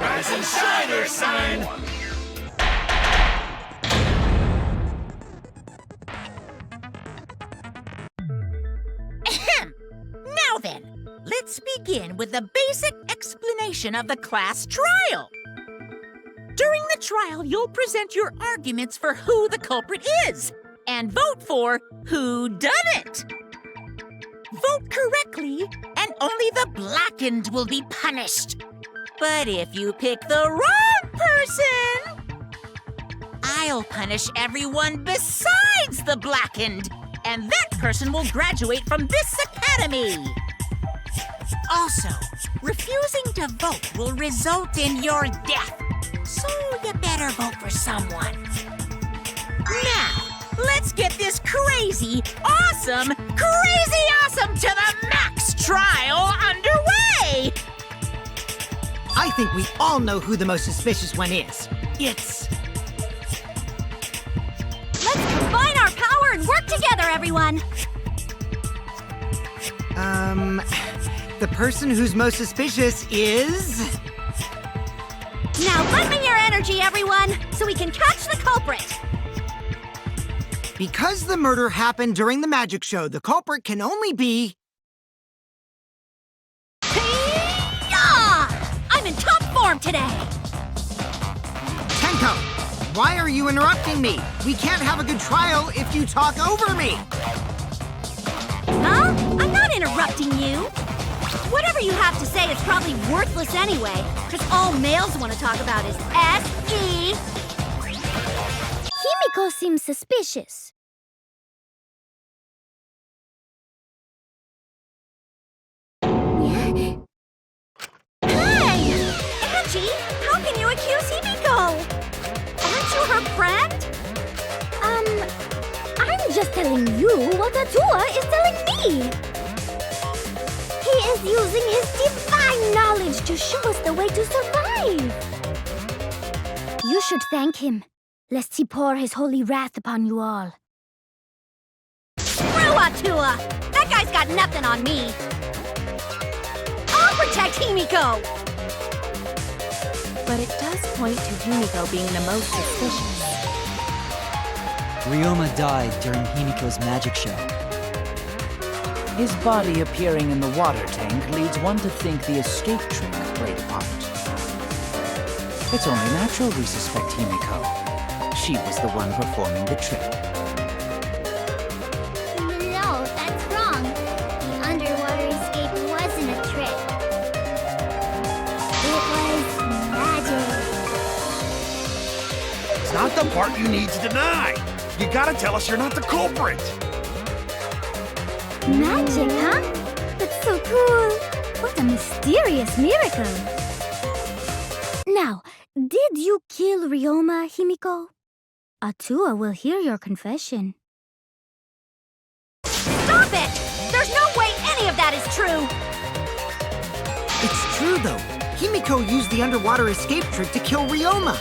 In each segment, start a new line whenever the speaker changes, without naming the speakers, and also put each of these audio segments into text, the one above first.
Rise and shine, Earth sign!
Ahem! Now then, let's begin with a basic explanation of the class trial. During the trial, you'll present your arguments for who the culprit is and vote for who done it. Vote correctly, and only the blackened will be punished. But if you pick the wrong person, I'll punish everyone besides the blackened, and that person will graduate from this academy. Also, refusing to vote will result in your death, so you better vote for someone. Now, let's get this crazy awesome to the max trial underway!
I think we all know who the most suspicious one is. It's...
Let's combine our power and work together, everyone!
The person who's most suspicious is...
Now lend me your energy, everyone, so we can catch the culprit!
Because the murder happened during the magic show, the culprit can only be...
Hi-ya! I'm in top form today!
Tenko, why are you interrupting me? We can't have a good trial if you talk over me!
Huh? I'm not interrupting you! Whatever you have to say is probably worthless anyway, because all males want to talk about is S.E.
Himiko seems suspicious.
Hey! Angie, how can you accuse Himiko? Aren't you her friend?
I'm just telling you what Atua is telling me. He is using his divine knowledge to show us the way to survive. You should thank him, lest he pour his holy wrath upon you all.
Screw Atua! That guy's got nothing on me. I'll protect Himiko!
But it does point to Himiko being the most suspicious.
Ryoma died during Himiko's magic show.
His body appearing in the water tank leads one to think the escape trick played a part. It's only natural we suspect Himiko. She was the one performing the trick.
No, that's wrong. The underwater escape wasn't a trick. It was magic.
It's not the part you need to deny. You gotta tell us you're not the culprit.
Magic, huh? That's so cool. What a mysterious miracle. Now, did you kill Ryoma, Himiko? Atua will hear your confession.
Stop it! There's no way any of that is true!
It's true, though. Himiko used the underwater escape trick to kill Ryoma.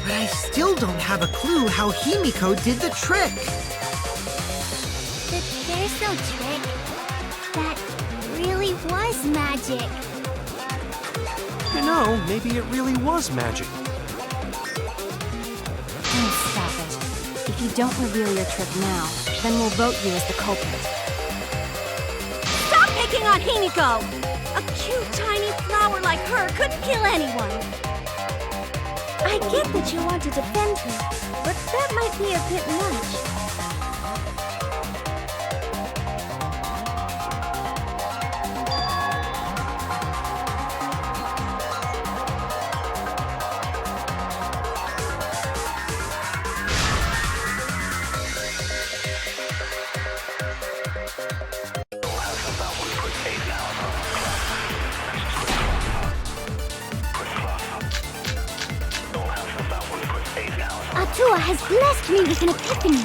But I still don't have a clue how Himiko did the trick.
There's no trick. That really was magic.
You know, maybe it really was magic.
Oh, stop it. If you don't reveal your trick now, then we'll vote you as the culprit.
Stop picking on Himiko! A cute, tiny flower like her couldn't kill anyone.
I get that you want to defend her, but that might be a bit much. Atua has blessed me with an epiphany.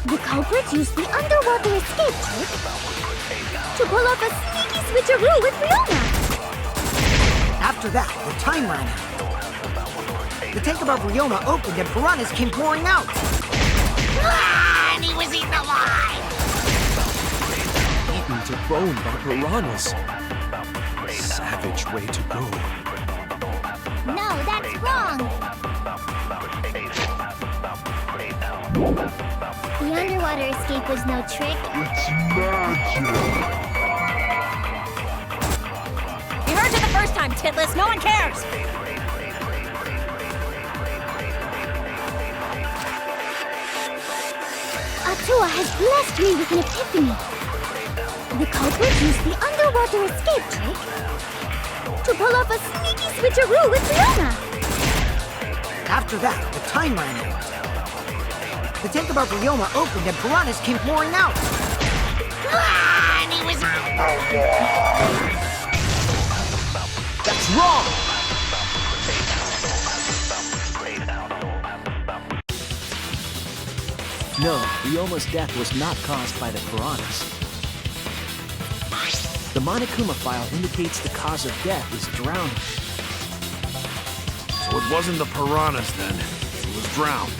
The culprit used the underwater escape trick to pull off a sneaky switcheroo with Ryoma.
After that, the time ran out. The tank above Ryoma opened and piranhas came pouring out.
Ah, and he was eaten alive!
Eaten to bone by piranhas. Savage. Which way to go?
No, that's wrong. The underwater escape was no trick.
You heard it the first time, Titless. No one cares.
Atua has blessed me with an epiphany. The culprit used the underwater escape trick to pull off a sneaky switcheroo with Fiona.
After that, the time ran out. The tank above Ryoma opened and piranhas came pouring out.
And he was...
That's wrong!
No, Ryoma's death was not caused by the piranhas. The Monokuma file indicates the cause of death is drowning.
So it wasn't the piranhas then. It was drowned.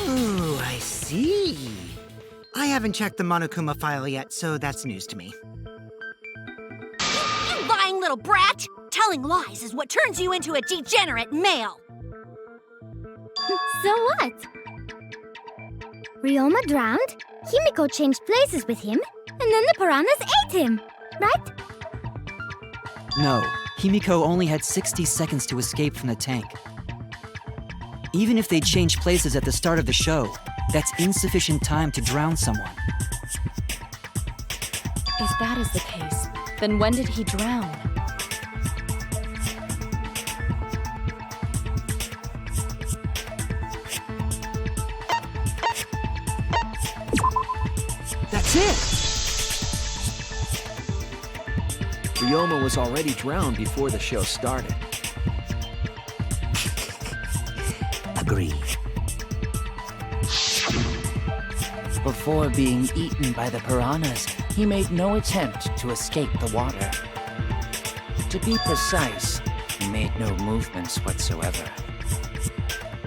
Ooh, I see. I haven't checked the Monokuma file yet, so that's news to me.
You lying little brat! Telling lies is what turns you into a degenerate male.
So what? Ryoma drowned, Himiko changed places with him, and then the piranhas ate him, right?
No, Himiko only had 60 seconds to escape from the tank. Even if they changed places at the start of the show, that's insufficient time to drown someone.
If that is the case, then when did he drown?
That's it!
Ryoma was already drowned before the show started. Agreed. Before being eaten by the piranhas, he made no attempt to escape the water. To be precise, he made no movements whatsoever.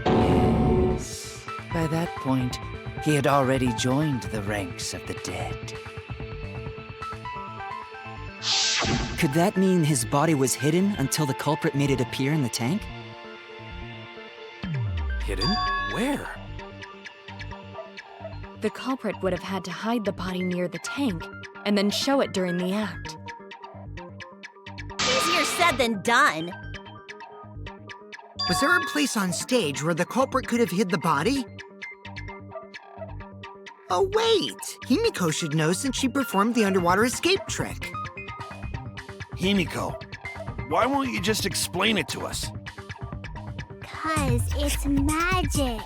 Yes, by that point, he had already joined the ranks of the dead.
Could that mean his body was hidden until the culprit made it appear in the tank?
Hidden? Where?
The culprit would have had to hide the body near the tank and then show it during the act.
Easier said than done.
Was there a place on stage where the culprit could have hid the body? Oh wait! Himiko should know since she performed the underwater escape trick.
Himiko, why won't you just explain it to us?
'Cause it's magic.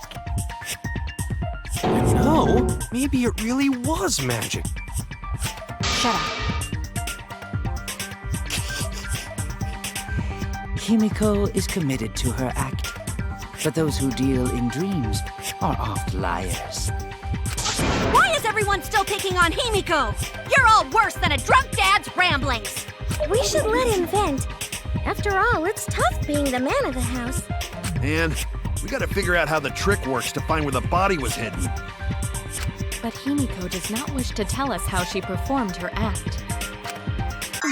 No, maybe it really was magic.
Shut up.
Himiko is committed to her act, but those who deal in dreams are oft liars.
Why is everyone still picking on Himiko? You're all worse than a drunk dad's ramblings.
We should let him vent. After all, it's tough being the man of the house.
And we gotta figure out how the trick works to find where the body was hidden.
But Himiko does not wish to tell us how she performed her act.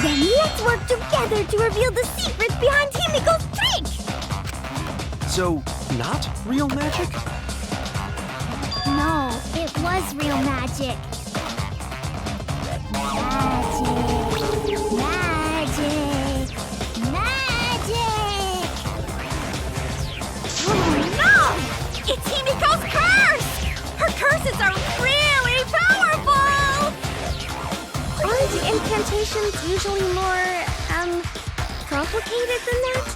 Then let's work together to reveal the secrets behind Himiko's trick!
So, not real magic?
No, it was real magic. Magic! Magic!
Oh no! It's Himiko's curse! Her curses are really powerful!
Aren't incantations usually more, complicated than that?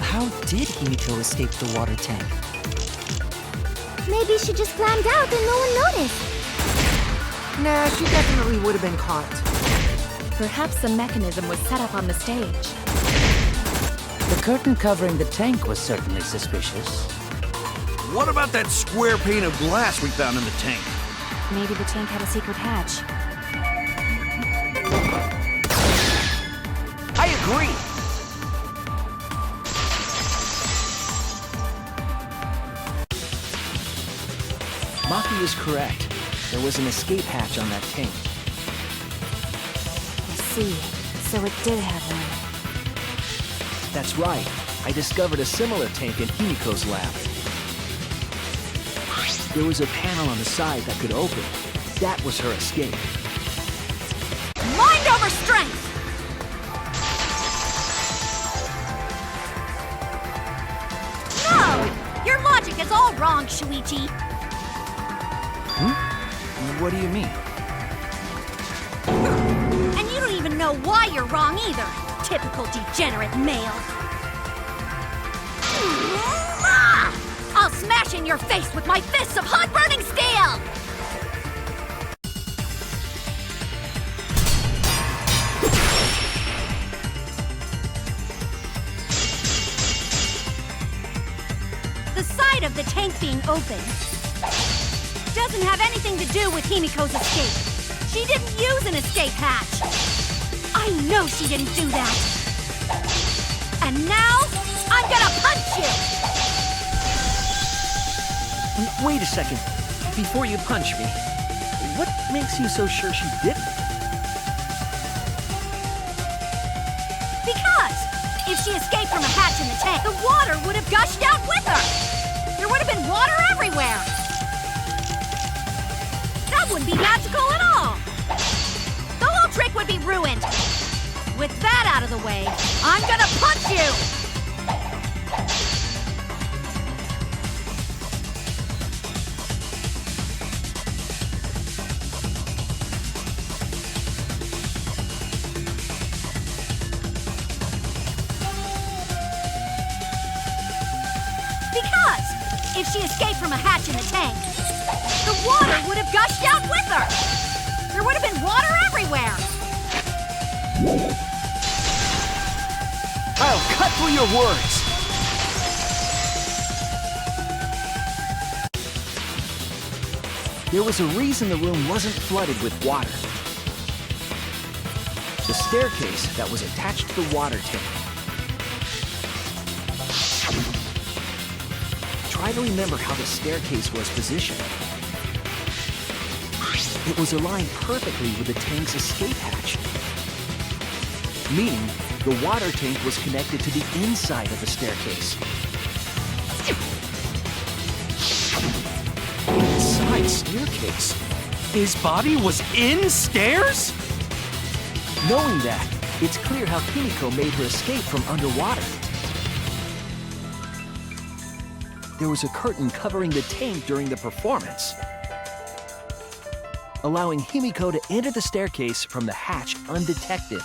How did Himiko escape the water tank?
Maybe she just climbed out and no one noticed.
Nah, she definitely would have been caught.
Perhaps the mechanism was set up on the stage.
The curtain covering the tank was certainly suspicious.
What about that square pane of glass we found in the tank?
Maybe the tank had a secret hatch.
I agree! Maki is correct. There was an escape hatch on that tank.
I see. So it did have one.
That's right. I discovered a similar tank in Himiko's lab. There was a panel on the side that could open. That was her escape.
Mind over strength! No! Your logic is all wrong, Shuichi.
What do you mean?
And you don't even know why you're wrong either. Typical degenerate male. I'll smash in your face with my fists of hot burning steel! The side of the tank being open doesn't have anything to do with Himiko's escape. She didn't use an escape hatch. I know she didn't do that. And now, I'm gonna punch you!
Wait a second. Before you punch me, what makes you so sure she didn't?
Because if she escaped from a hatch in the tank, the water would have gushed out with her! There would have been water everywhere! That wouldn't be magical at all! The whole trick would be ruined! With that out of the way, I'm gonna punch you! Because if she escaped from a hatch in the tank, the water would have gushed out with her! There would have been water everywhere!
I'll cut through your words! There was a reason the room wasn't flooded with water. The staircase that was attached to the water tank. Try to remember how the staircase was positioned. It was aligned perfectly with the tank's escape hatch. Meaning, the water tank was connected to the inside of the staircase. Inside staircase?
His body was in stairs?
Knowing that, it's clear how Himiko made her escape from underwater. There was a curtain covering the tank during the performance, allowing Himiko to enter the staircase from the hatch undetected.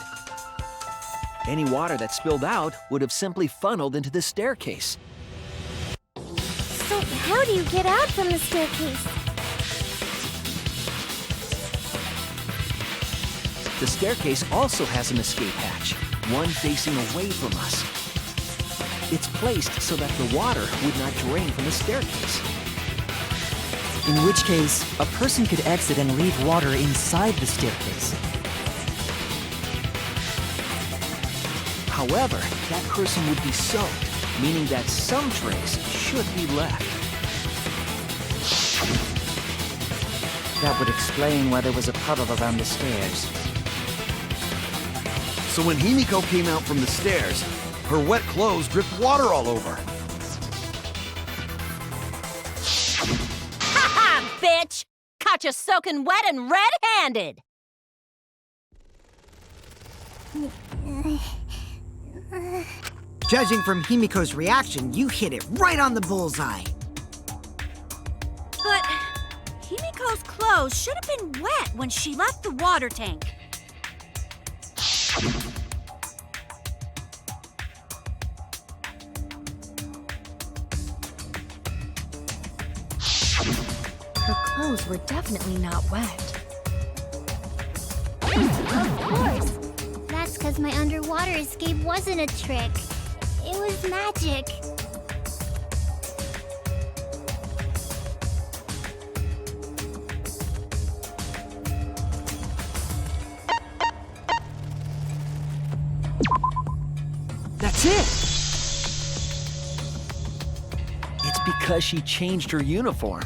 Any water that spilled out would have simply funneled into the staircase.
So how do you get out from the staircase?
The staircase also has an escape hatch, one facing away from us. It's placed so that the water would not drain from the staircase.
In which case, a person could exit and leave water inside the staircase.
However, that person would be soaked, meaning that some trace should be left. That would explain why there was a puddle around the stairs.
So when Himiko came out from the stairs, her wet clothes dripped water all over.
Ha ha, bitch! Caught you soaking wet and red-handed!
Judging from Himiko's reaction, you hit it right on the bullseye.
But Himiko's clothes should have been wet when she left the water tank.
Her clothes were definitely not wet.
Of course. That's because my underwater escape wasn't a trick. It was magic.
That's it! It's because she changed her uniform.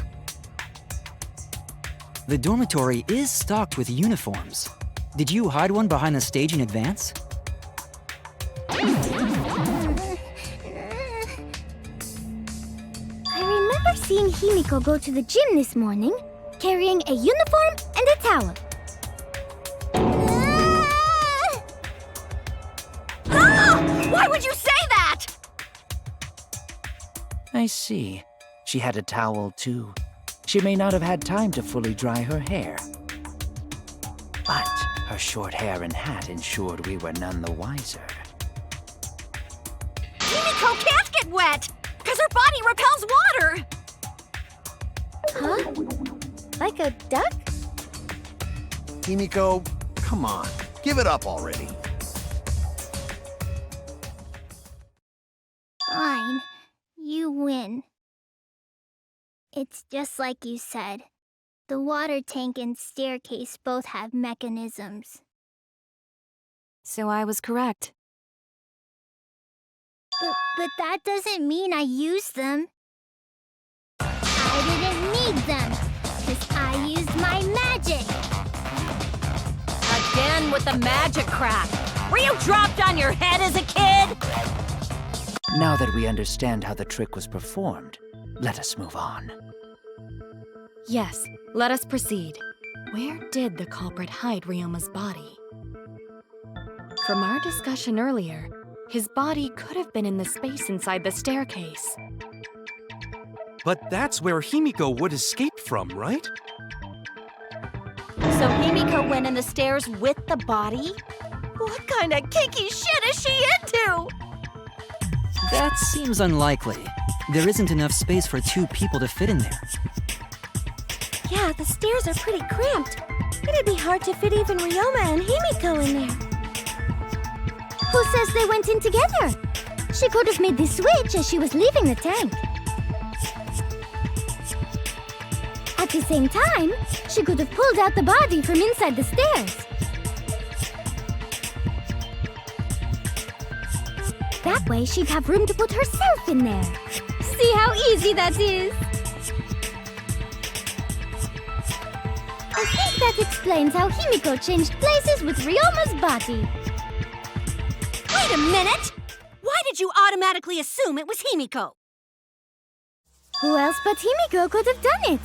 The dormitory is stocked with uniforms. Did you hide one behind the stage in advance?
I remember seeing Himiko go to the gym this morning, carrying a uniform and a towel.
Why would you say that?
I see. She had a towel, too. She may not have had time to fully dry her hair. But her short hair and hat ensured we were none the wiser.
Himiko can't get wet, because her body repels water.
Huh? Like a duck?
Himiko, come on. Give it up already.
Fine. You win. It's just like you said. The water tank and staircase both have mechanisms.
So I was correct.
But that doesn't mean I used them. I didn't need them, because I used my magic.
Again with the magic crap. Were you dropped on your head as a kid?
Now that we understand how the trick was performed, let us move on.
Yes, let us proceed. Where did the culprit hide Ryoma's body? From our discussion earlier, his body could have been in the space inside the staircase.
But that's where Himiko would escape from, right?
So Himiko went in the stairs with the body? What kind of kinky shit is she into?
That seems unlikely. There isn't enough space for 2 people to fit in there.
Yeah, the stairs are pretty cramped. It'd be hard to fit even Ryoma and Himiko in there. Who says they went in together? She could have made the switch as she was leaving the tank. At the same time, she could have pulled out the body from inside the stairs. That way, she'd have room to put herself in there. See how easy that is? I think that explains how Himiko changed places with Ryoma's body.
Wait a minute! Why did you automatically assume it was Himiko?
Who else but Himiko could have done it?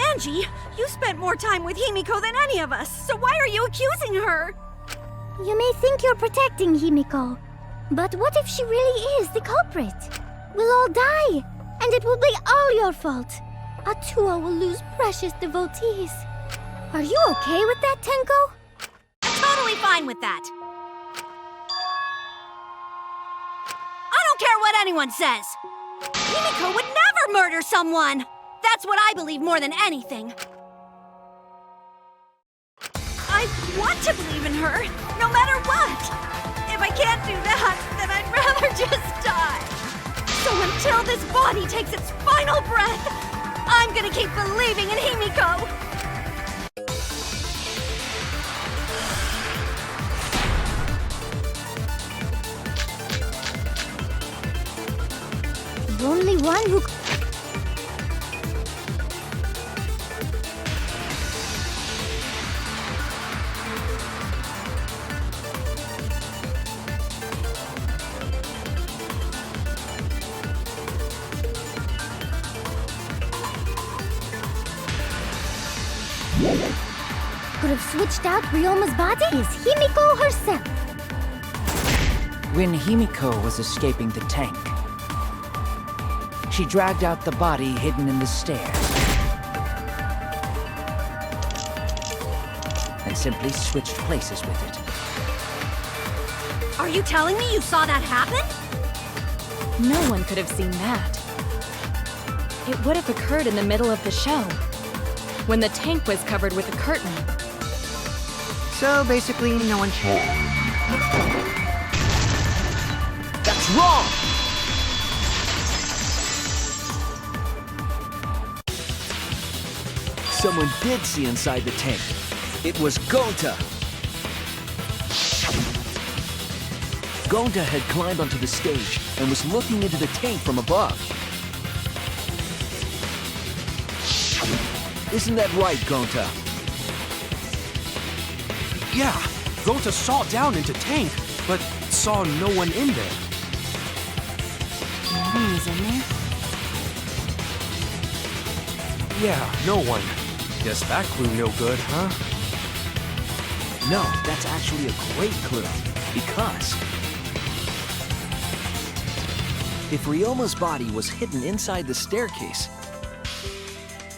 Angie, you spent more time with Himiko than any of us, so why are you accusing her?
You may think you're protecting Himiko, but what if she really is the culprit? We'll all die, and it will be all your fault. Atua will lose precious devotees. Are you okay with that, Tenko?
I'm totally fine with that. I don't care what anyone says. Himiko would never murder someone. That's what I believe more than anything. I want to believe in her, no matter what. If I can't do that, then I'd rather just die. So until this body takes its final breath, I'm gonna keep believing in Himiko.
The only one who... could have switched out Ryoma's body is Himiko herself.
When Himiko was escaping the tank, she dragged out the body hidden in the stairs and simply switched places with it.
Are you telling me you saw that happen?
No one could have seen that. It would have occurred in the middle of the show, when the tank was covered with a curtain.
So basically, no one...
That's wrong!
someone did see inside the tank. It was Gonta. Gonta had climbed onto the stage and was looking into the tank from above. Isn't that right, Gonta?
Yeah, Gonta saw down into tank, but saw no one in there.
Nobody's in there?
Yeah, no one. Guess that clue no good, huh?
No, that's actually a great clue. Because if Ryoma's body was hidden inside the staircase,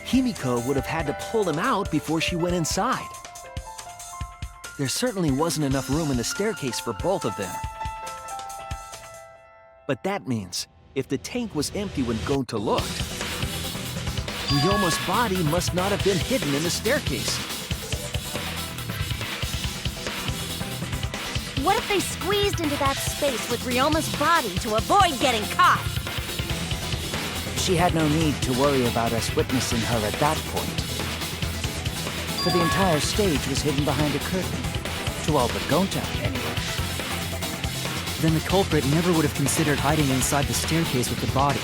Himiko would have had to pull him out before she went inside. There certainly wasn't enough room in the staircase for both of them. But that means, if the tank was empty when Gonta looked, Ryoma's body must not have been hidden in the staircase.
What if they squeezed into that space with Ryoma's body to avoid getting caught?
She had no need to worry about us witnessing her at that point. For the entire stage was hidden behind a curtain. To all but Gonta, anyway.
Then the culprit never would have considered hiding inside the staircase with the body.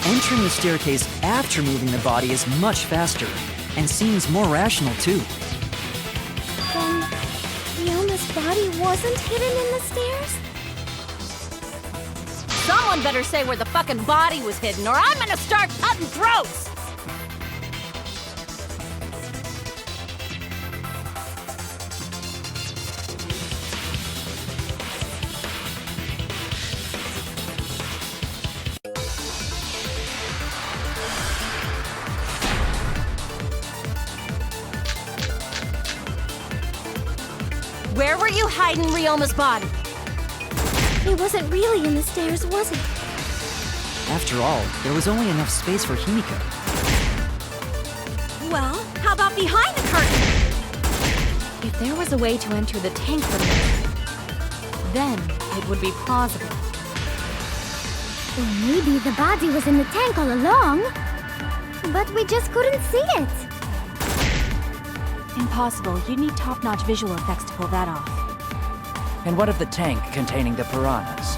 Entering the staircase after moving the body is much faster, and seems more rational too.
Then, Ryoma's body wasn't hidden in the stairs?
Someone better say where the fucking body was hidden, or I'm gonna start cutting throats! Where were you hiding Ryoma's body?
It wasn't really in the stairs, was it?
After all, there was only enough space for Himiko.
Well, how about behind the curtain?
If there was a way to enter the tank from there, then it would be plausible.
Or maybe the body was in the tank all along, but we just couldn't see it.
Impossible. You'd need top-notch visual effects to pull that off.
And what of the tank containing the piranhas?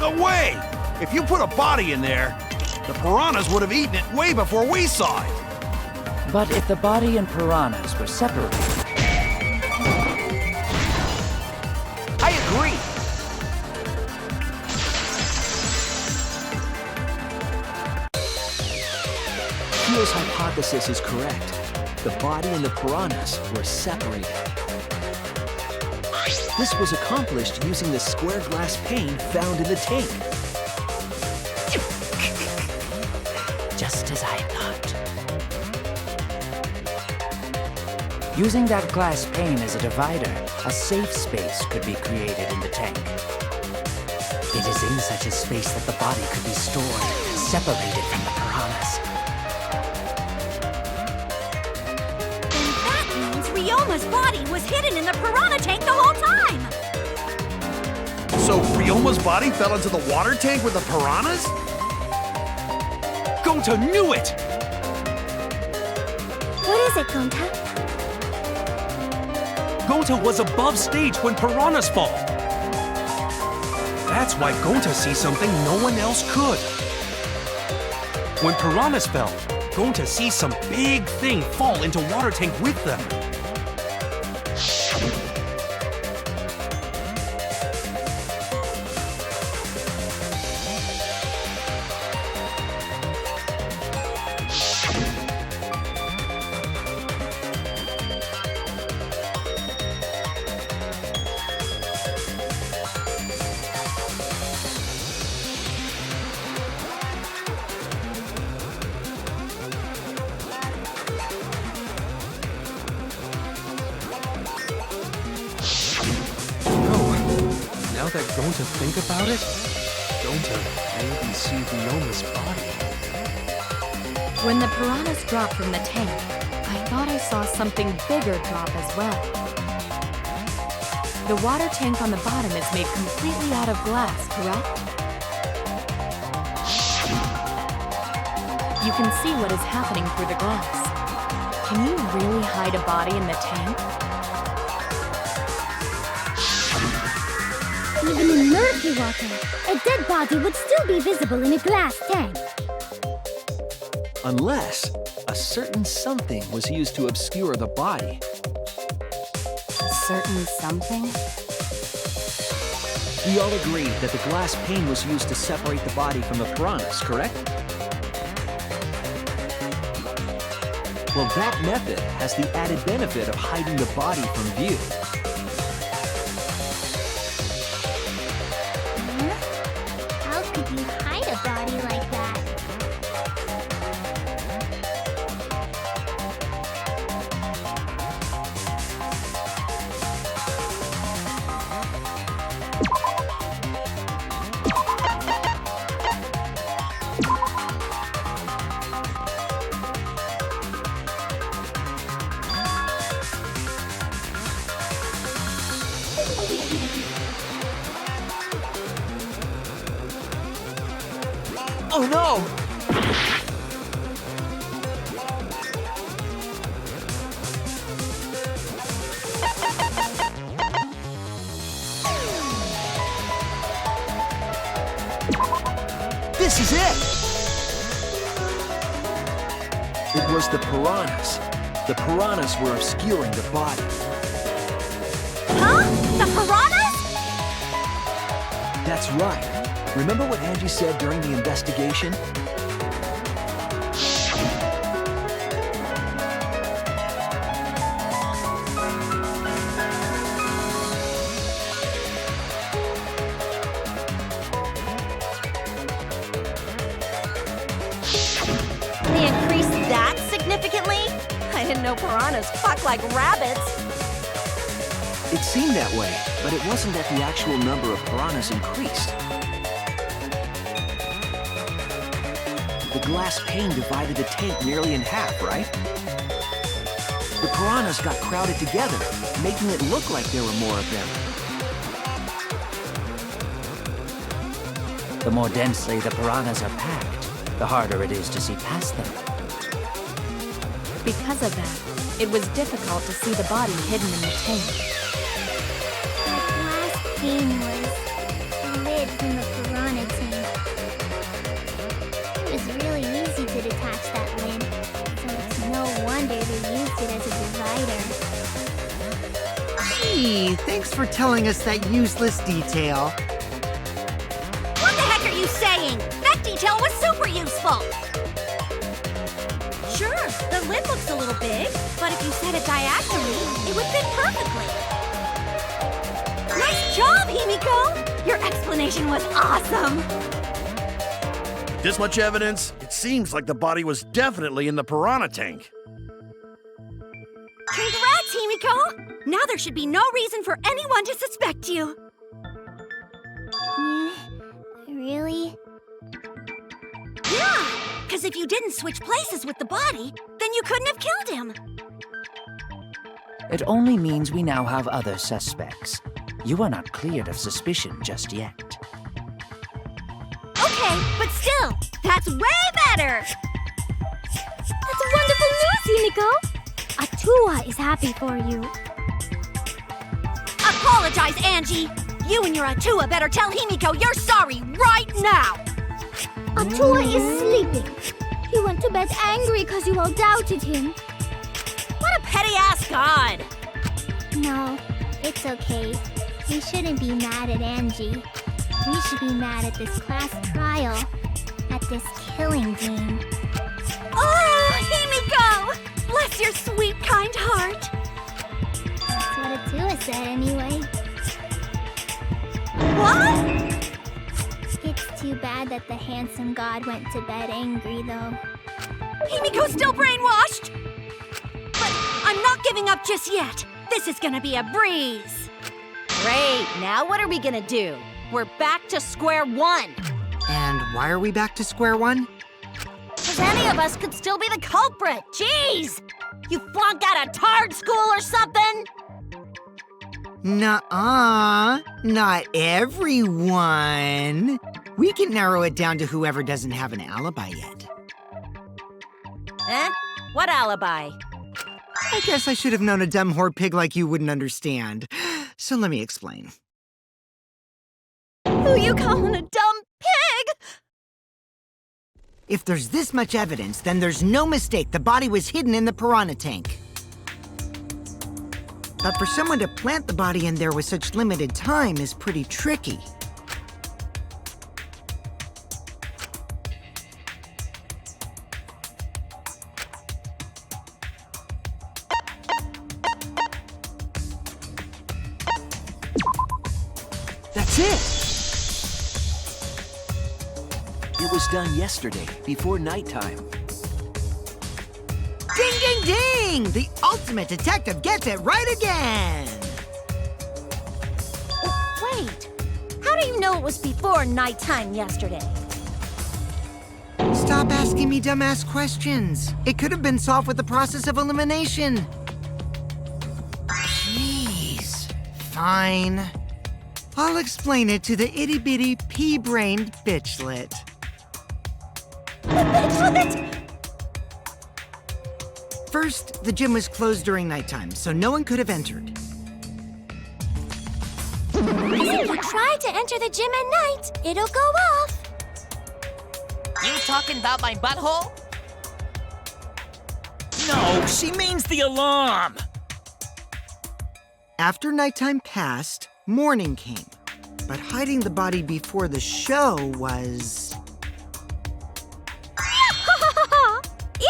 No way! If you put a body in there, the piranhas would have eaten it way before we saw it.
But if the body and piranhas were separated...
I agree! Kyo's hypothesis is correct. The body and the piranhas were separated. This was accomplished using the square glass pane found in the tank.
Just as I thought. Using that glass pane as a divider, a safe space could be created in the tank. It is in such a space that the body could be stored, separated from the piranhas.
That means Ryoma's body was hidden in the piranha tank the whole time!
So Ryoma's body fell into the water tank with the piranhas?
Gonta knew it!
What is it, Gonta?
Gonta was above stage when piranhas fall. That's why Gonta sees something no one else could. When piranhas fell, Gonta sees some big thing fall into water tank with them. Now that Gonta think about it, Gonta maybe see Ryoma's body.
When the piranhas dropped from the tank, I thought I saw something bigger drop as well. The water tank on the bottom is made completely out of glass, correct? You can see what is happening through the glass. Can you really hide a body in the tank?
Even in murky water, a dead body would still be visible in a glass tank.
Unless a certain something was used to obscure the body.
A certain something?
We all agree that the glass pane was used to separate the body from the piranhas, correct? Well, that method has the added benefit of hiding the body from view.
How could you hide a body like that?
Oh no! This is it! It was the piranhas. The piranhas were obscuring the body.
Huh? The piranhas?
That's right. Remember what Angie said during the investigation?
They increased that significantly? I didn't know piranhas fuck like rabbits.
It seemed that way, but it wasn't that the actual number of piranhas increased. The glass pane divided the tank nearly in half, right? The piranhas got crowded together, making it look like there were more of them.
The more densely the piranhas are packed, the harder it is to see past them.
Because of that, it was difficult to see the body hidden in the tank.
That glass pane was the lid from the piranha tank. It was really easy to detach that lid, so it's no wonder they used it as a divider.
Gee, thanks for telling us that useless detail.
What the heck are you saying? That detail was super useful. Sure, the lid looks a little big, but if you set it diagonally, it would fit perfectly. Nice job, Himiko! Your explanation was awesome!
This much evidence? It seems like the body was definitely in the piranha tank.
Congrats, Himiko! Now there should be no reason for anyone to suspect you.
Really?
Yeah, because if you didn't switch places with the body, then you couldn't have killed him.
It only means we now have other suspects. You are not cleared of suspicion just yet.
Okay, but still, that's way better!
That's wonderful news, Himiko! Atua is happy for you.
Apologize, Angie! You and your Atua better tell Himiko you're sorry right now!
Atua is sleeping. He went to bed angry because you all doubted him.
What a petty-ass god!
No, it's okay. We shouldn't be mad at Angie. We should be mad at this class trial. At this killing game.
Oh, Himiko! Bless your sweet, kind heart!
That's what Atua said anyway.
What?
It's too bad that the handsome god went to bed angry, though.
Himiko's still brainwashed! But I'm not giving up just yet. This is gonna be a breeze. Great, now what are we gonna do? We're back to square one.
And why are we back to square one?
Because any of us could still be the culprit. Jeez! You flunked out of Tard School or something?
Nuh-uh, not everyone. We can narrow it down to whoever doesn't have an alibi yet.
Huh? What alibi?
I guess I should have known a dumb whore pig like you wouldn't understand. So let me explain.
Who you calling a dumb pig?
If there's this much evidence, then there's no mistake the body was hidden in the piranha tank. But for someone to plant the body in there with such limited time is pretty tricky.
That's it! It was done yesterday, before nighttime.
Ding, ding, ding! The ultimate detective gets it right again!
Wait, how do you know it was before nighttime yesterday?
Stop asking me dumbass questions. It could have been solved with the process of elimination. Jeez. Fine. I'll explain it to the itty-bitty, pea-brained bitchlet. First, the gym was closed during nighttime, so no one could have entered.
If you try to enter the gym at night, it'll go off.
You talking about my butthole?
No, she means the alarm!
After nighttime passed, morning came. But hiding the body before the show was...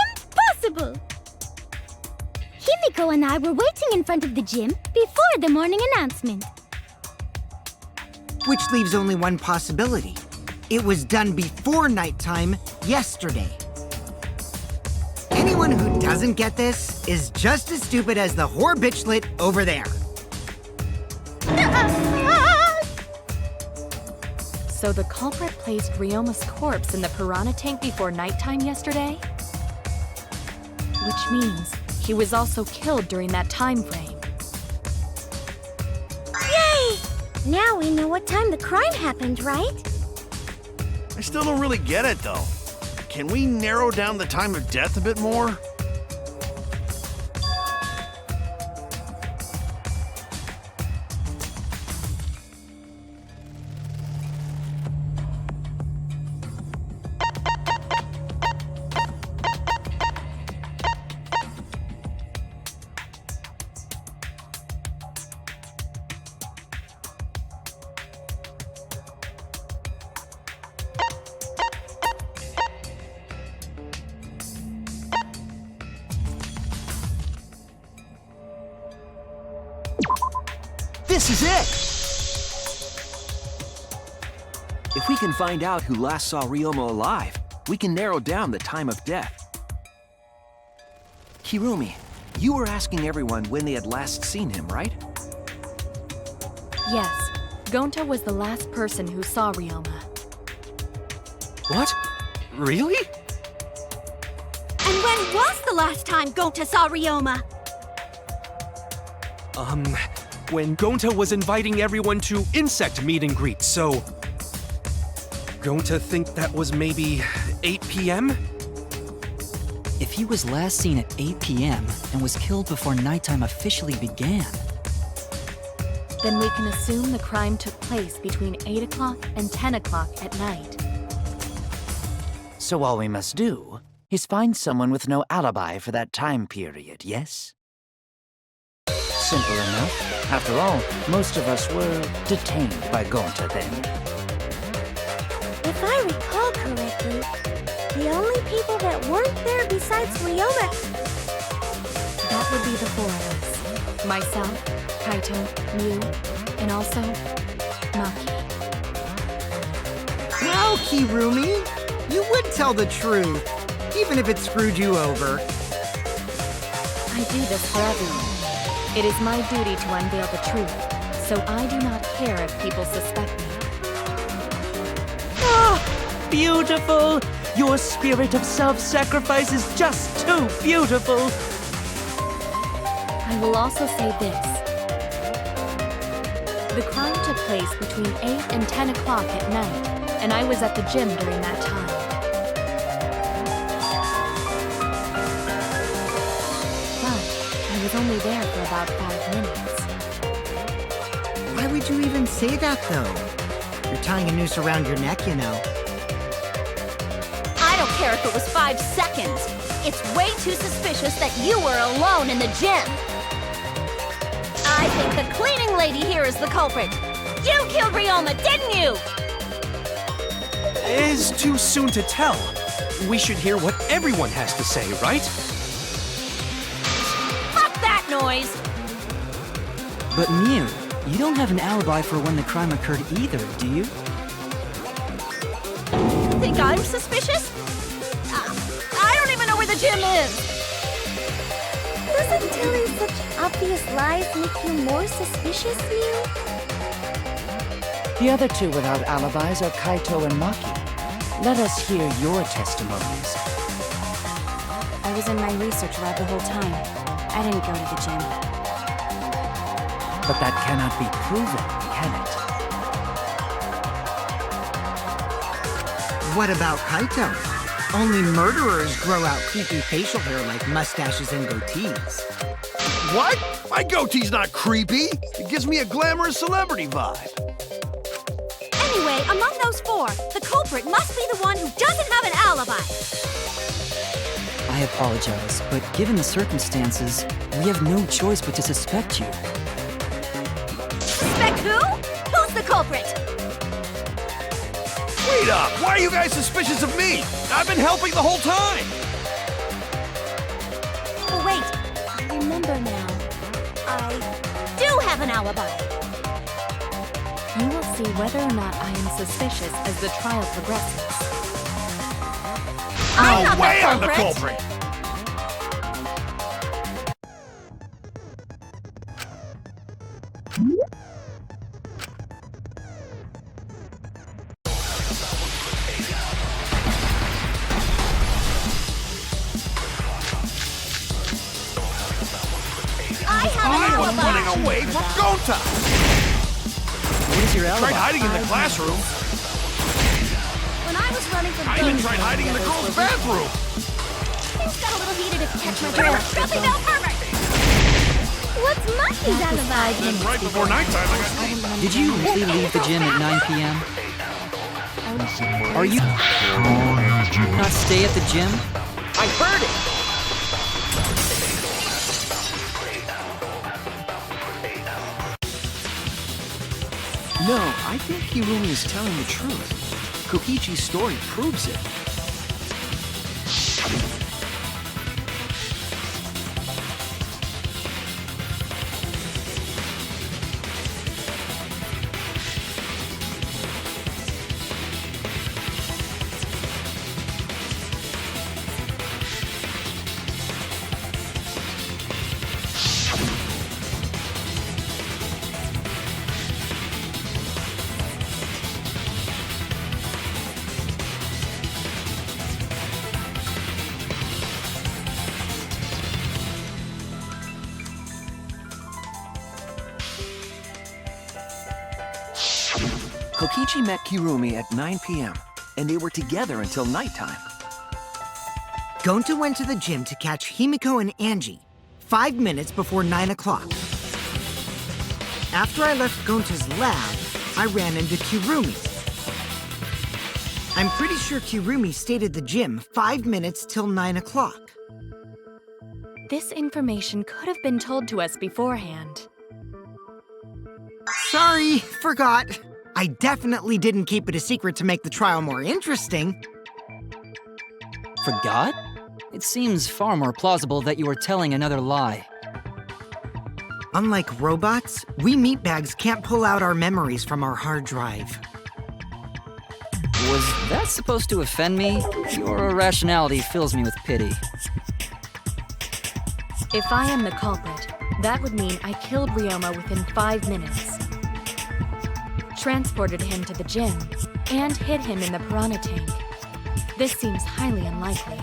Impossible! Himiko and I were waiting in front of the gym before the morning announcement.
Which leaves only one possibility. It was done before nighttime yesterday. Anyone who doesn't get this is just as stupid as the whore bitchlet over there.
So the culprit placed Ryoma's corpse in the piranha tank before nighttime yesterday? Which means he was also killed during that time frame.
Yay! Now we know what time the crime happened, right?
I still don't really get it, though. Can we narrow down the time of death a bit more?
This is it! If we can find out who last saw Ryoma alive, we can narrow down the time of death. Kirumi, you were asking everyone when they had last seen him, right?
Yes, Gonta was the last person who saw Ryoma.
What? Really?
And when was the last time Gonta saw Ryoma?
When Gonta was inviting everyone to insect meet and greet, so... Gonta think that was maybe 8 p.m.?
If he was last seen at 8 p.m. and was killed before nighttime officially began,
Then we can assume the crime took place between 8 o'clock and 10 o'clock at night.
So all we must do is find someone with no alibi for that time period, yes? Simple enough. After all, most of us were detained by Gonta then.
If I recall correctly, the only people that weren't there besides Ryoma...
That would be the four of us. Myself, Kaito, you, and also Maki.
Well, Kirumi, you would tell the truth, even if it screwed you over.
I do this for everyone. It is my duty to unveil the truth, so I do not care if people suspect me.
Ah, beautiful! Your spirit of self-sacrifice is just too beautiful!
I will also say this. The crime took place between 8 and 10 o'clock at night, and I was at the gym during that time. was only there for about 5 minutes.
Why would you even say that, though? You're tying a noose around your neck, you know.
I don't care if it was 5 seconds. It's way too suspicious that you were alone in the gym. I think the cleaning lady here is the culprit. You killed Ryoma, didn't you?
It's too soon to tell. We should hear what everyone has to say, right?
Fuck that noise!
But Miu, you don't have an alibi for when the crime occurred either, do you?
Think I'm suspicious? I don't even know where the gym is.
Doesn't telling such obvious lies make you more suspicious, Miu?
The other two without alibis are Kaito and Maki. Let us hear your testimonies.
I was in my research lab the whole time. I didn't go to the gym.
But that cannot be proven, can it?
What about Kaito? Only murderers grow out creepy facial hair like mustaches and goatees.
What? My goatee's not creepy. It gives me a glamorous celebrity vibe.
Anyway, among those four, the culprit must be the one who doesn't have an alibi.
I apologize, but given the circumstances, we have no choice but to suspect you.
Suspect who? Who's the culprit?
Wait up! Why are you guys suspicious of me? I've been helping the whole time!
Oh, wait. I remember now. I do have an alibi.
You will see whether or not I am suspicious as the trial progresses.
I'm not
No way
the
I'm the
culprit.
culprit!
I have an
I was
alibi.
running away from Gonta!
What is your alibi?
Tried hiding in the classroom.
When I was running from
I even tried hiding in the girls' bathroom.
Things got a little heated if you catch my drift. Nothing else perfect.
What's Maki's alibi?
And then right before nighttime, I got...
Did you really leave the gym at 9 p.m.? Are you not stay at the gym?
I heard it! No, I think Kirumi is telling the truth. Kokichi's story proves it. Kokichi met Kirumi at 9 p.m., and they were together until nighttime.
Gonta went to the gym to catch Himiko and Angie 5 minutes before 9 o'clock. After I left Gonta's lab, I ran into Kirumi's. I'm pretty sure Kirumi stayed at the gym 5 minutes till 9 o'clock.
This information could have been told to us beforehand.
Sorry, forgot. I definitely didn't keep it a secret to make the trial more interesting.
Forgot? It seems far more plausible that you were telling another lie.
Unlike robots, we meatbags can't pull out our memories from our hard drive.
Was that supposed to offend me? Your irrationality fills me with pity.
If I am the culprit, that would mean I killed Ryoma within 5 minutes. Transported him to the gym, and hid him in the piranha tank. This seems highly unlikely.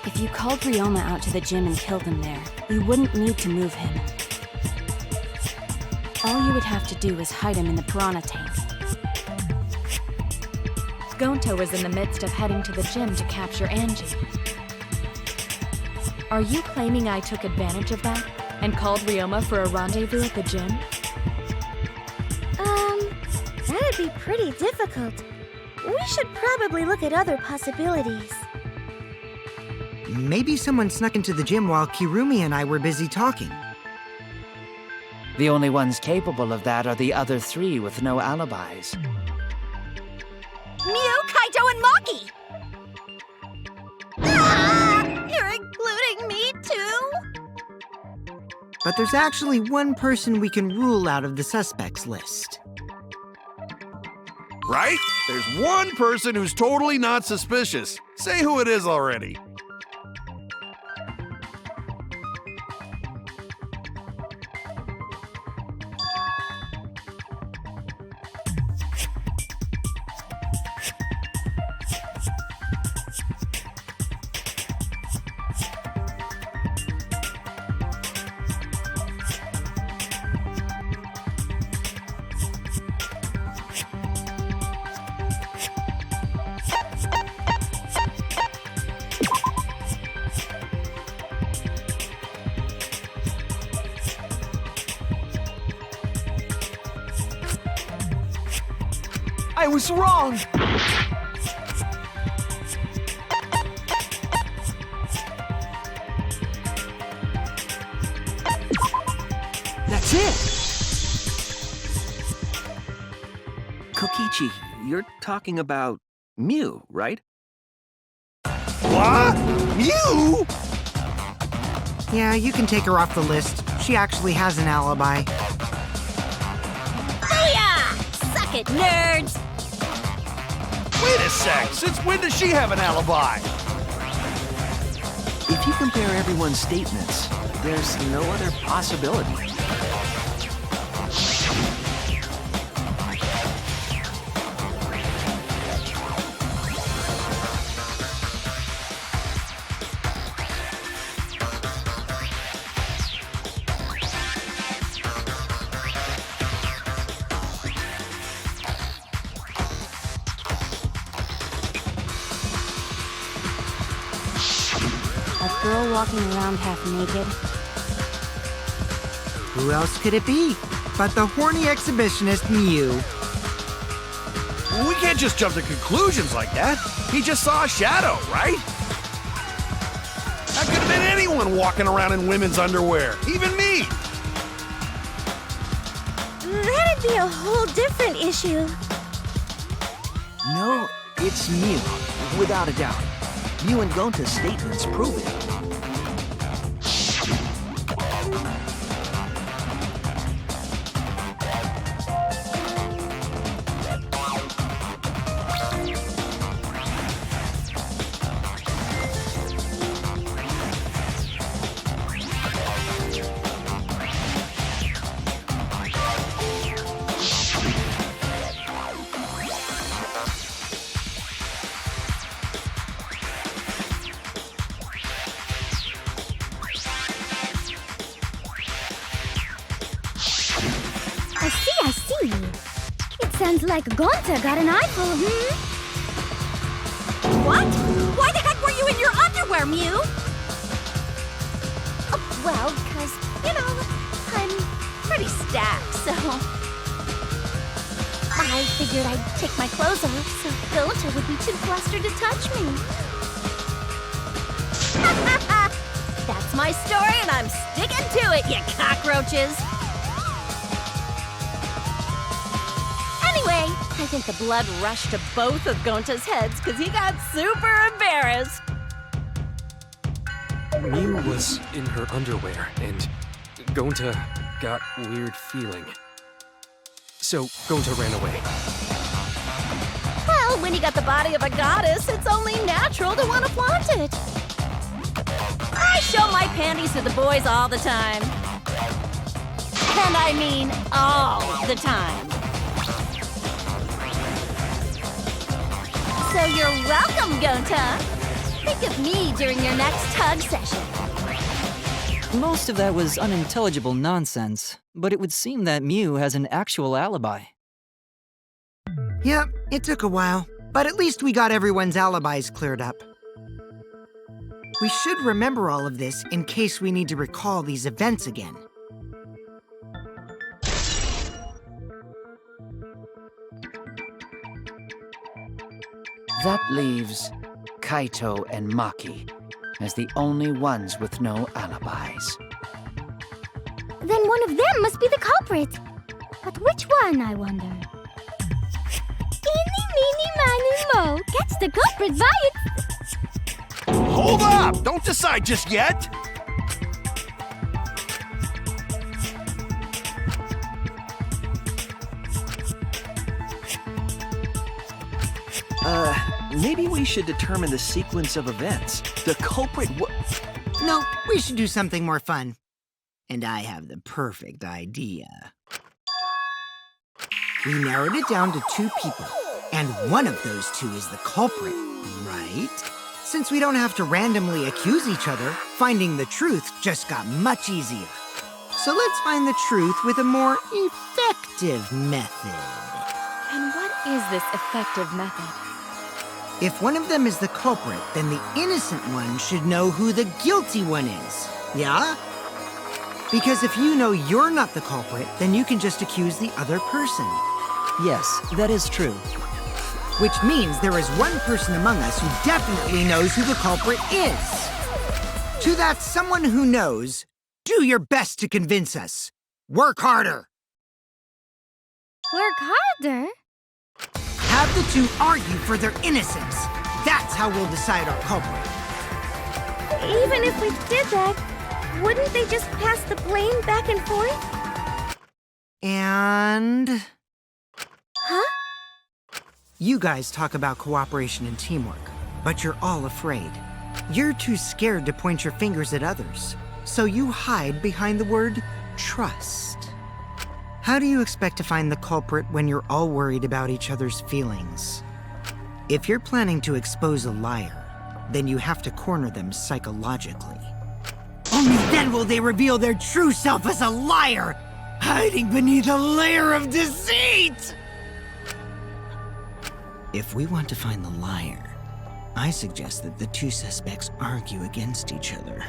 If you called Ryoma out to the gym and killed him there, you wouldn't need to move him. All you would have to do is hide him in the piranha tank.
Gonta was in the midst of heading to the gym to capture Angie. Are you claiming I took advantage of that and called Ryoma for a rendezvous at the gym?
That'd be pretty difficult. We should probably look at other possibilities.
Maybe someone snuck into the gym while Kirumi and I were busy talking.
The only ones capable of that are the other three with no alibis.
Mew, Kaito, and Maki! Ah, you're including me too?
But there's actually one person we can rule out of the suspects list.
Right? There's one person who's totally not suspicious. Say who it is already.
I was wrong! That's it! Kokichi, you're talking about Mew, right?
What? You?
Yeah, you can take her off the list. She actually has an alibi.
Booyah! Suck it, nerds!
Wait a sec. Since when does she have an alibi?
If you compare everyone's statements, there's no other possibility.
A girl walking around half naked.
Who else could it be but the horny exhibitionist Mew?
We can't just jump to conclusions like that. He just saw a shadow, right? That could have been anyone walking around in women's underwear, even me.
That'd be a whole different issue.
No, it's Mew, without a doubt. Mew and Gonta's statements prove it.
I see. It sounds like Gonta got an eyeful of me.
What? Why the heck were you in your underwear, Mew?
Oh, well, because, I'm pretty stacked, so... I figured I'd take my clothes off so Gonta would be too flustered to touch me.
That's my story, and I'm sticking to it, you cockroaches! Anyway, I think the blood rushed to both of Gonta's heads because he got super embarrassed.
Mew was in her underwear, and Gonta got weird feeling. So Gonta ran away.
Well, when you got the body of a goddess, it's only natural to want to flaunt it. I show my panties to the boys all the time. And I mean all the time. So you're welcome, Gonta. Think of me during your next tug session.
Most of that was unintelligible nonsense, but it would seem that Mew has an actual alibi.
Yep, it took a while, but at least we got everyone's alibis cleared up. We should remember all of this in case we need to recall these events again.
That leaves Kaito and Maki as the only ones with no alibis.
Then one of them must be the culprit. But which one, I wonder? Eeny, meeny, miny, mo. Catch the culprit by its...
Hold up! Don't decide just yet!
Maybe we should determine the sequence of events. The culprit
No, we should do something more fun. And I have the perfect idea. We narrowed it down to 2 people, and one of those 2 is the culprit, right? Since we don't have to randomly accuse each other, finding the truth just got much easier. So let's find the truth with a more effective method.
And what is this effective method?
If one of them is the culprit, then the innocent one should know who the guilty one is. Yeah? Because if you know you're not the culprit, then you can just accuse the other person.
Yes, that is true.
Which means there is one person among us who definitely knows who the culprit is. To that someone who knows, do your best to convince us. Work harder.
Work harder?
Have the 2 argue for their innocence. That's how we'll decide our culprit.
Even if we did that, wouldn't they just pass the blame back and forth?
And...
Huh?
You guys talk about cooperation and teamwork, but you're all afraid. You're too scared to point your fingers at others, so you hide behind the word trust. How do you expect to find the culprit when you're all worried about each other's feelings? If you're planning to expose a liar, then you have to corner them psychologically. Only then will they reveal their true self as a liar, hiding beneath a layer of deceit! If we want to find the liar, I suggest that the 2 suspects argue against each other.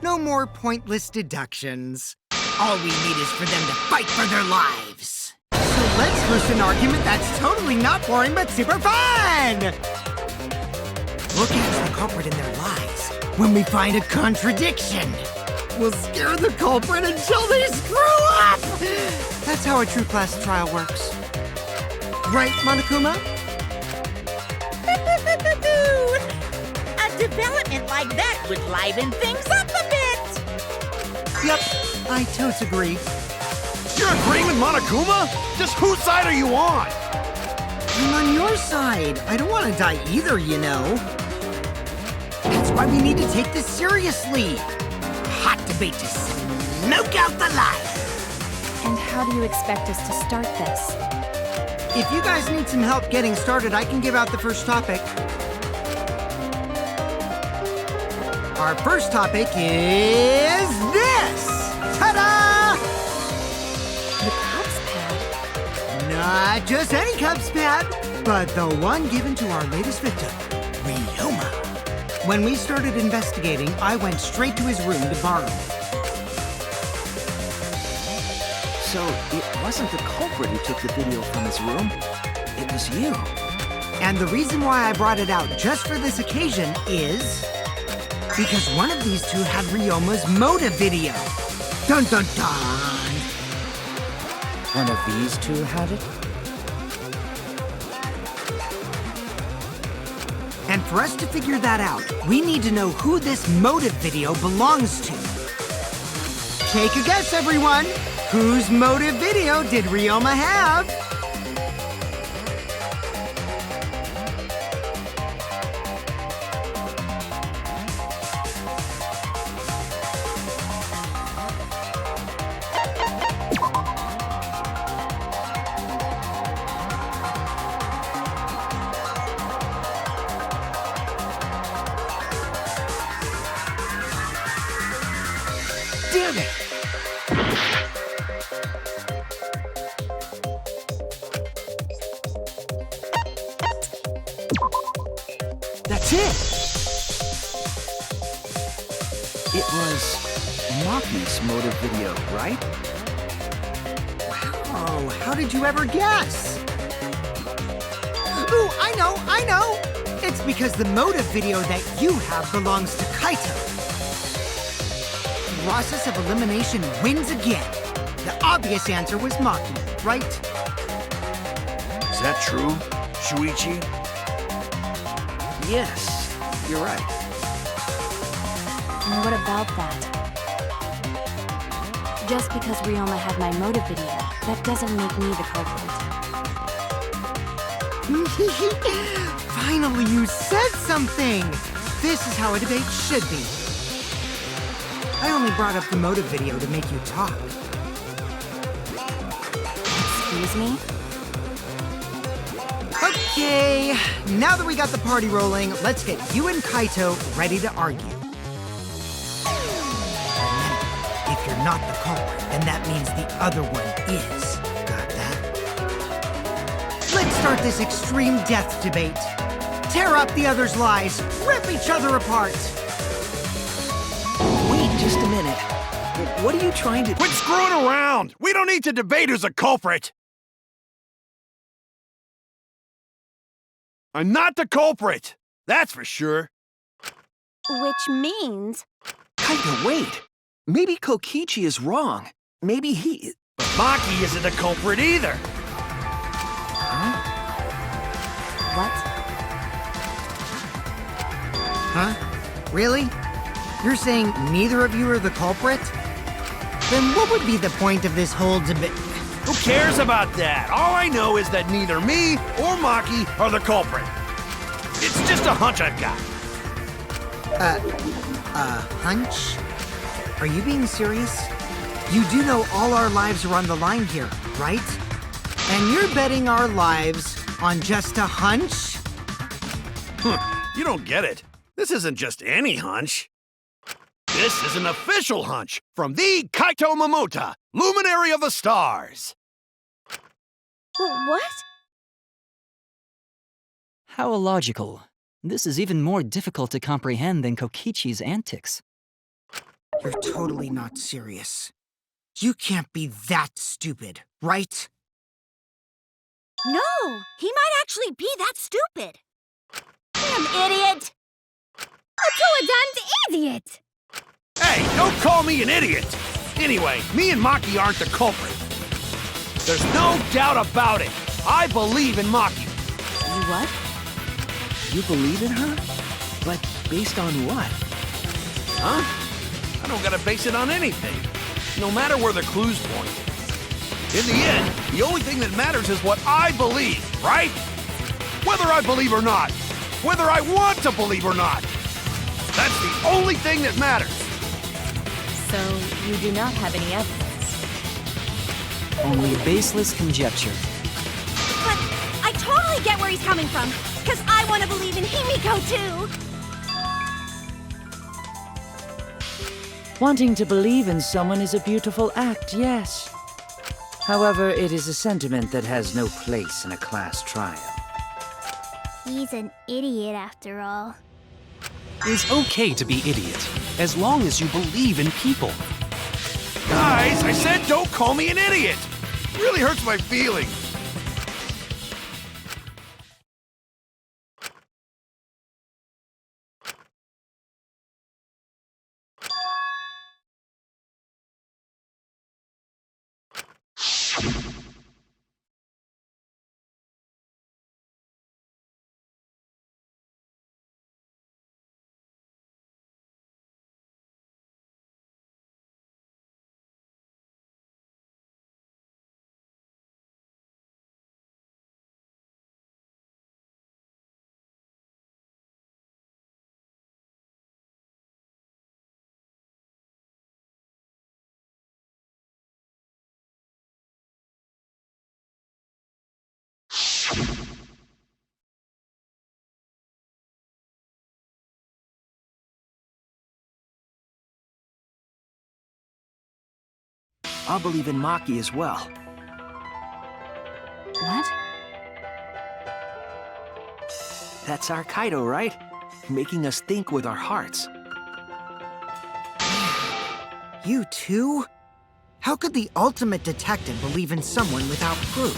No more pointless deductions. All we need is for them to fight for their lives. So let's force an argument that's totally not boring but super fun! We'll catch the culprit in their lies when we find a contradiction. We'll scare the culprit until they screw up! That's how a true class trial works. Right, Monokuma?
A development like that would liven things up a bit.
Yep, I totes agree.
You're agreeing with Monokuma? Just whose side are you on?
I'm on your side. I don't want to die either, you know. That's why we need to take this seriously. Hot debate to smoke out the light.
And how do you expect us to start this?
If you guys need some help getting started, I can give out the first topic. Our first topic is this! Ta-da!
The Cubs pad?
Not just any Cubs pad, but the one given to our latest victim, Ryoma. When we started investigating, I went straight to his room to borrow it.
So, it wasn't the culprit who took the video from his room. It was you.
And the reason why I brought it out just for this occasion is... because one of these 2 had Ryoma's motive video. Dun dun dun!
One of these 2 had it?
And for us to figure that out, we need to know who this motive video belongs to. Take a guess, everyone! Whose motive video did Ryoma have? Damn it! That's it!
It was Maki's motive video, right?
Oh, how did you ever guess? Ooh, I know! It's because the motive video that you have belongs to Kaito. Process of elimination wins again. The obvious answer was Maki, right?
Is that true, Shuichi?
Yes, you're right.
And what about that? Just because Ryoma had my motive video, that doesn't make me the culprit.
Finally, you said something! This is how a debate should be. I only brought up the motive video to make you talk.
Excuse me?
Okay, now that we got the party rolling, let's get you and Kaito ready to argue. Remember, if you're not the culprit, then that means the other one is. Got that? Let's start this extreme death debate. Tear up the other's lies, rip each other apart.
Wait just a minute. What are you trying to...
Quit screwing around! We don't need to debate who's a culprit! I'm not the culprit! That's for sure.
Which means...
Kaito, wait. Maybe Kokichi is wrong. Maybe he...
But Maki isn't the culprit either!
What?
Huh? Really? You're saying neither of you are the culprit? Then what would be the point of this whole debate?
Who cares about that? All I know is that neither me or Maki are the culprit. It's just a hunch I've got.
Hunch? Are you being serious? You do know all our lives are on the line here, right? And you're betting our lives on just a hunch?
You don't get it. This isn't just any hunch. This is an official hunch from the Kaito Momota, Luminary of the Stars.
What?
How illogical. This is even more difficult to comprehend than Kokichi's antics.
You're totally not serious. You can't be that stupid, right?
No, he might actually be that stupid. Damn idiot!
A two-a-damned idiot!
Hey, don't call me an idiot! Anyway, me and Maki aren't the culprit. There's no doubt about it. I believe in Maki.
You what?
You believe in her? But based on what?
Huh? I don't gotta base it on anything. No matter where the clues point. In the end, the only thing that matters is what I believe, right? Whether I believe or not. Whether I want to believe or not. That's the only thing that matters.
So, you do not have any evidence?
Only baseless conjecture.
But I totally get where he's coming from, because I want to believe in Himiko too!
Wanting to believe in someone is a beautiful act, yes. However, it is a sentiment that has no place in a class trial.
He's an idiot after all.
It's okay to be idiot, as long as you believe in people.
Guys, I said don't call me an idiot. It really hurts my feelings.
I'll believe in Maki as well.
What?
That's our Kaito, right? Making us think with our hearts.
You too? How could the ultimate detective believe in someone without proof?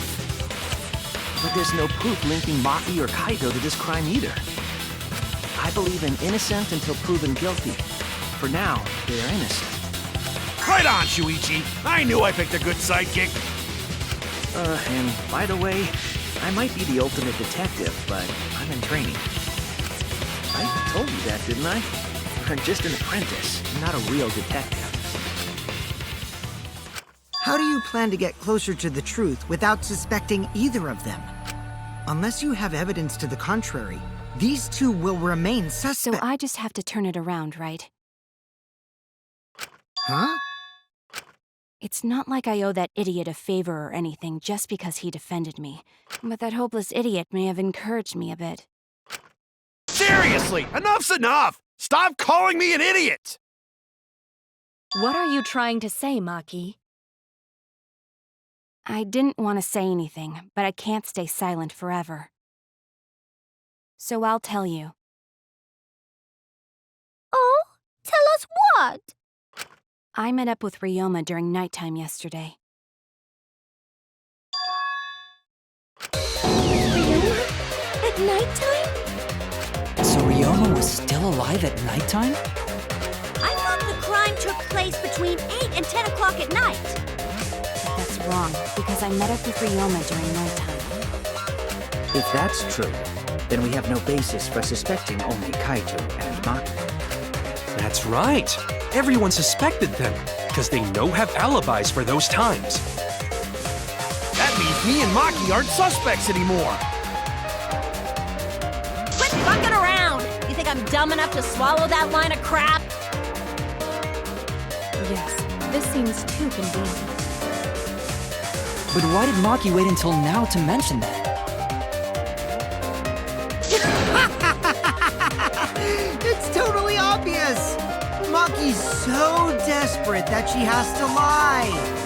But there's no proof linking Maki or Kaito to this crime either. I believe in innocent until proven guilty. For now, they are innocent.
Right on, Shuichi. I knew I picked a good sidekick.
And by the way, I might be the ultimate detective, but I'm in training. I told you that, didn't I? I'm just an apprentice, not a real detective.
How do you plan to get closer to the truth without suspecting either of them? Unless you have evidence to the contrary, these two will remain
So
suspect.
I just have to turn it around, right?
Huh?
It's not like I owe that idiot a favor or anything just because he defended me. But that hopeless idiot may have encouraged me a bit.
Seriously, enough's enough! Stop calling me an idiot!
What are you trying to say, Maki?
I didn't want to say anything, but I can't stay silent forever. So I'll tell you.
Oh, tell us what?
I met up with Ryoma during nighttime yesterday.
Ryoma? At nighttime?
So Ryoma was still alive at nighttime?
I thought the crime took place between 8 and 10 o'clock at night.
But that's wrong, because I met up with Ryoma during nighttime.
If that's true, then we have no basis for suspecting only Kaito and Maki.
That's right. Everyone suspected them, because they have alibis for those times.
That means me and Maki aren't suspects anymore.
Quit fucking around! You think I'm dumb enough to swallow that line of crap?
Yes, this seems too convenient.
But why did Maki wait until now to mention that?
It's totally obvious! Maki's so desperate that she has to lie!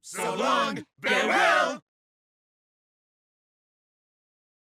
So long, farewell,